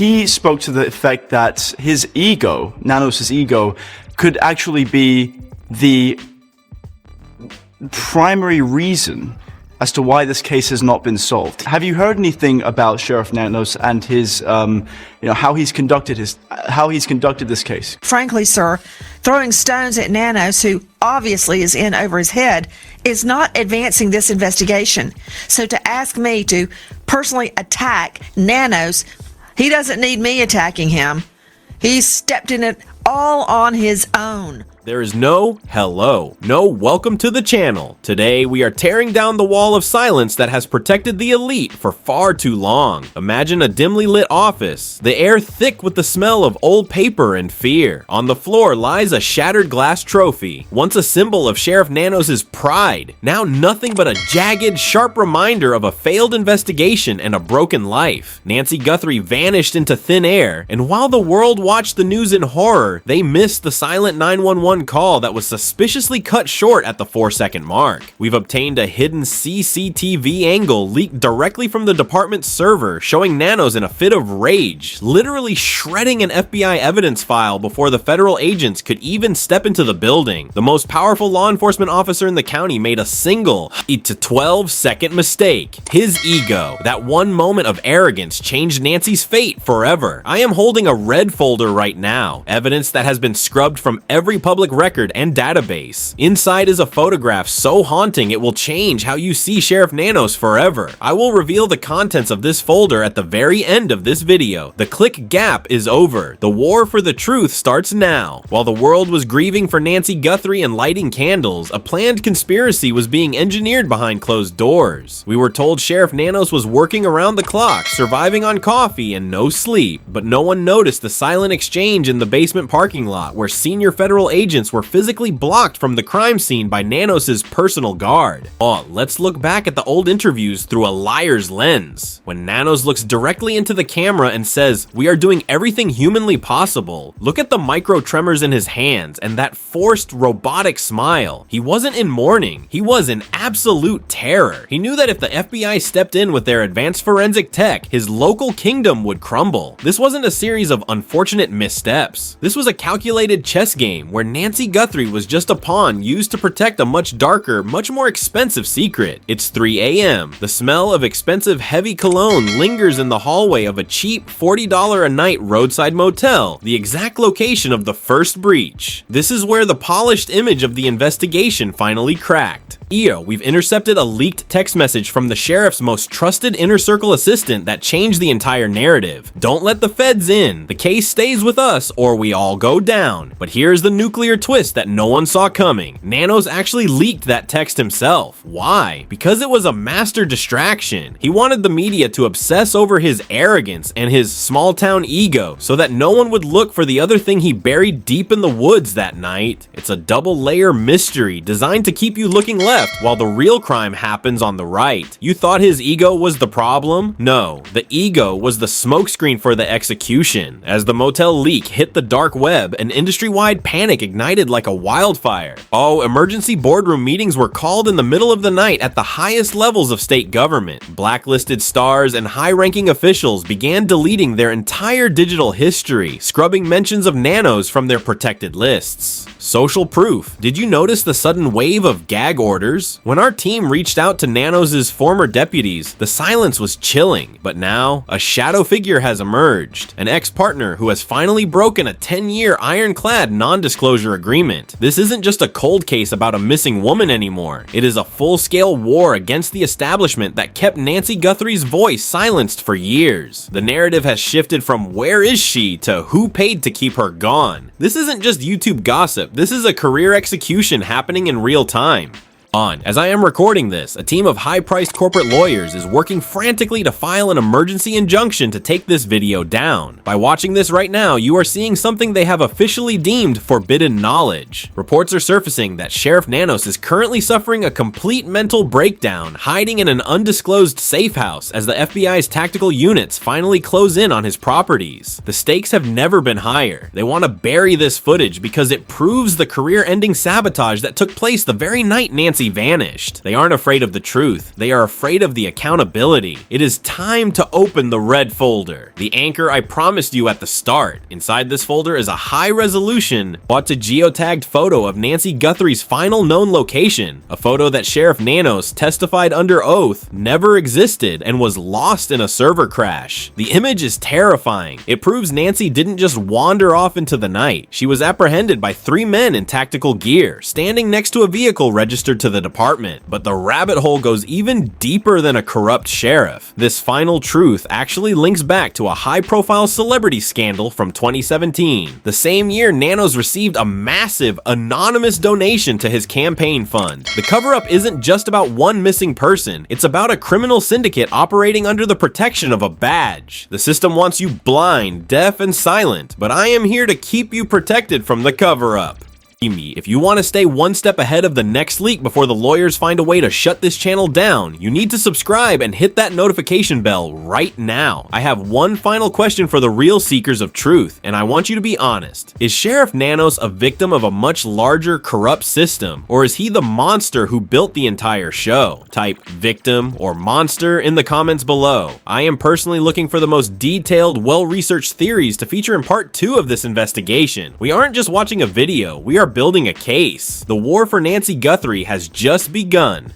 he spoke to the effect that his ego, Nanos' ego, could actually be the primary reason as to why this case has not been solved. Have you heard anything about Sheriff Nanos and his, how he's conducted this case? Frankly, sir, throwing stones at Nanos, who obviously is in over his head, is not advancing this investigation. So to ask me to personally attack Nanos, he doesn't need me attacking him. He's stepped in it all on his own. There is no welcome to the channel. Today we are tearing down the wall of silence that has protected the elite for far too long. Imagine a dimly lit office, the air thick with the smell of old paper and fear. On the floor lies a shattered glass trophy, once a symbol of Sheriff Nanos' pride, now nothing but a jagged, sharp reminder of a failed investigation and a broken life. Nancy Guthrie vanished into thin air, and while the world watched the news in horror, they missed the silent 911 call that was suspiciously cut short at the 4-second mark. We've obtained a hidden CCTV angle leaked directly from the department's server, showing Nanos in a fit of rage, literally shredding an FBI evidence file before the federal agents could even step into the building. The most powerful law enforcement officer in the county made a single 12-second mistake. His ego, that one moment of arrogance, changed Nancy's fate forever. I am holding a red folder right now, evidence that has been scrubbed from every public record and database. Inside is a photograph so haunting it will change how you see Sheriff Nanos forever. I will reveal the contents of this folder at the very end of this video. The click gap is over. The war for the truth starts now. While the world was grieving for Nancy Guthrie and lighting candles, a planned conspiracy was being engineered behind closed doors. We were told Sheriff Nanos was working around the clock, surviving on coffee and no sleep, but no one noticed the silent exchange in the basement parking lot where senior federal agents were physically blocked from the crime scene by Nanos' personal guard. Oh, let's look back at the old interviews through a liar's lens. When Nanos looks directly into the camera and says, "We are doing everything humanly possible," look at the micro tremors in his hands and that forced robotic smile. He wasn't in mourning, he was in absolute terror. He knew that if the FBI stepped in with their advanced forensic tech, his local kingdom would crumble. This wasn't a series of unfortunate missteps. This was a calculated chess game where Nancy Guthrie was just a pawn used to protect a much darker, much more expensive secret. It's 3 a.m. The smell of expensive heavy cologne lingers in the hallway of a cheap $40 a night roadside motel, the exact location of the first breach. This is where the polished image of the investigation finally cracked. We've intercepted a leaked text message from the sheriff's most trusted inner circle assistant that changed the entire narrative. Don't let the feds in. The case stays with us or we all go down. But here's the nuclear twist that no one saw coming. Nanos actually leaked that text himself. Why? Because it was a master distraction. He wanted the media to obsess over his arrogance and his small town ego so that no one would look for the other thing he buried deep in the woods that night. It's a double layer mystery designed to keep you looking left while the real crime happens on the right. You thought his ego was the problem? No, the ego was the smokescreen for the execution. As the motel leak hit the dark web, an industry-wide panic ignited like a wildfire. Oh, emergency boardroom meetings were called in the middle of the night at the highest levels of state government. Blacklisted stars and high-ranking officials began deleting their entire digital history, scrubbing mentions of Nanos from their protected lists. Social proof. Did you notice the sudden wave of gag orders? When our team reached out to Nanos' former deputies, the silence was chilling. But now, a shadow figure has emerged. An ex-partner who has finally broken a 10-year ironclad non-disclosure agreement. This isn't just a cold case about a missing woman anymore. It is a full-scale war against the establishment that kept Nancy Guthrie's voice silenced for years. The narrative has shifted from "where is she" to "who paid to keep her gone." This isn't just YouTube gossip. This is a career execution happening in real time. As I am recording this, a team of high-priced corporate lawyers is working frantically to file an emergency injunction to take this video down. By watching this right now, you are seeing something they have officially deemed forbidden knowledge. Reports are surfacing that Sheriff Nanos is currently suffering a complete mental breakdown, hiding in an undisclosed safe house as the FBI's tactical units finally close in on his properties. The stakes have never been higher. They want to bury this footage because it proves the career-ending sabotage that took place the very night Nancy Nancy vanished. They aren't afraid of the truth. They are afraid of the accountability. It is time to open the red folder. The anchor I promised you at the start. Inside this folder is a high-resolution, geotagged photo of Nancy Guthrie's final known location, a photo that Sheriff Nanos testified under oath never existed and was lost in a server crash. The image is terrifying. It proves Nancy didn't just wander off into the night. She was apprehended by 3 men in tactical gear, standing next to a vehicle registered to the department. But the rabbit hole goes even deeper than a corrupt sheriff. This final truth actually links back to a high-profile celebrity scandal from 2017. The same year, Nanos received a massive anonymous donation to his campaign fund. The cover-up isn't just about one missing person. It's about a criminal syndicate operating under the protection of a badge. The system wants you blind, deaf, and silent, but I am here to keep you protected from the cover-up. If you want to stay one step ahead of the next leak before the lawyers find a way to shut this channel down, you need to subscribe and hit that notification bell right now. I have one final question for the real seekers of truth, and I want you to be honest. Is Sheriff Nanos a victim of a much larger corrupt system, or is he the monster who built the entire show? Type victim or monster in the comments below. I am personally looking for the most detailed, well-researched theories to feature in part 2 of this investigation. We aren't just watching a video, we are building a case. The war for Nancy Guthrie has just begun.